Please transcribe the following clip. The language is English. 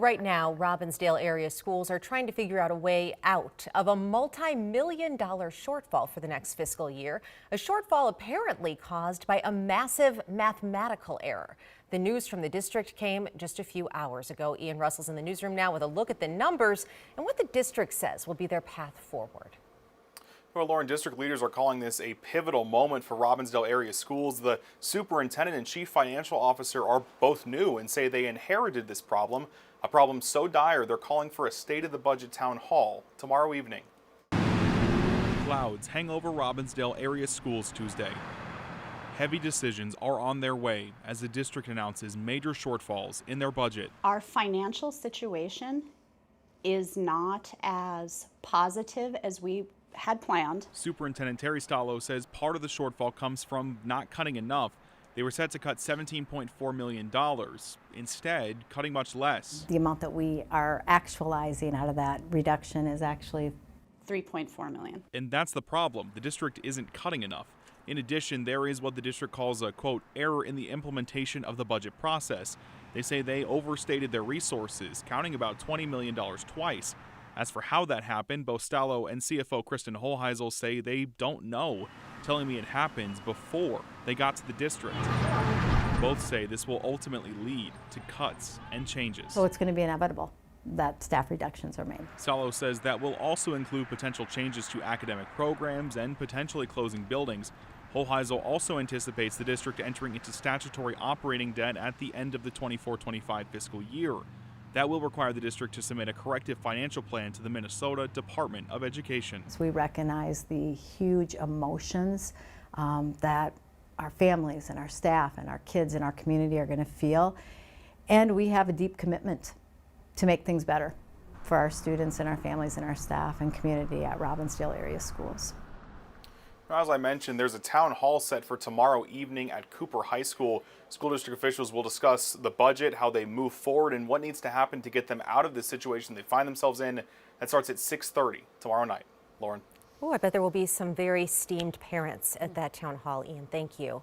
Right now, Robbinsdale area schools are trying to figure out a way out of a multi-million-dollar shortfall for the next fiscal year, a shortfall apparently caused by a massive mathematical error. The news from the district came just a few hours ago. Ian Russell's in the newsroom now with a look at the numbers and what the district says will be their path forward. Well, Lauren, district leaders are calling this a pivotal moment for Robbinsdale area schools. The superintendent and chief financial officer are both new and say they inherited this problem, a problem so dire they're calling for a state of the budget town hall tomorrow evening. Clouds hang over Robbinsdale area schools Tuesday. Heavy decisions are on their way as the district announces major shortfalls in their budget. Our financial situation is not as positive as we had planned. Superintendent Terry Stallo says part of the shortfall comes from not cutting enough. They were set to cut $17.4 million. Instead, cutting much less. The amount that we are actualizing out of that reduction is actually $3.4 million. And that's the problem. The district isn't cutting enough. In addition, there is what the district calls a, quote, error in the implementation of the budget process. They say they overstated their resources, counting about $20 million twice. As for how that happened, both Stallo and CFO Kristen Holheisel say they don't know, telling me it happens before they got to the district. Both say this will ultimately lead to cuts and changes. so it's going to be inevitable that staff reductions are made. Stallo says that will also include potential changes to academic programs and potentially closing buildings. Holheisel also anticipates the district entering into statutory operating debt at the end of the 24-25 fiscal year. That will require the district to submit a corrective financial plan to the Minnesota Department of Education. So we recognize the huge emotions that our families and our staff and our kids in our community are going to feel. And we have a deep commitment to make things better for our students and our families and our staff and community at Robbinsdale area schools. As I mentioned, there's a town hall set for tomorrow evening at Cooper High School. School district officials will discuss the budget, how they move forward, and what needs to happen to get them out of the situation they find themselves in. That starts at 6:30 tomorrow night. Lauren. Oh, I bet there will be some very steamed parents at that town hall, Ian. Thank you.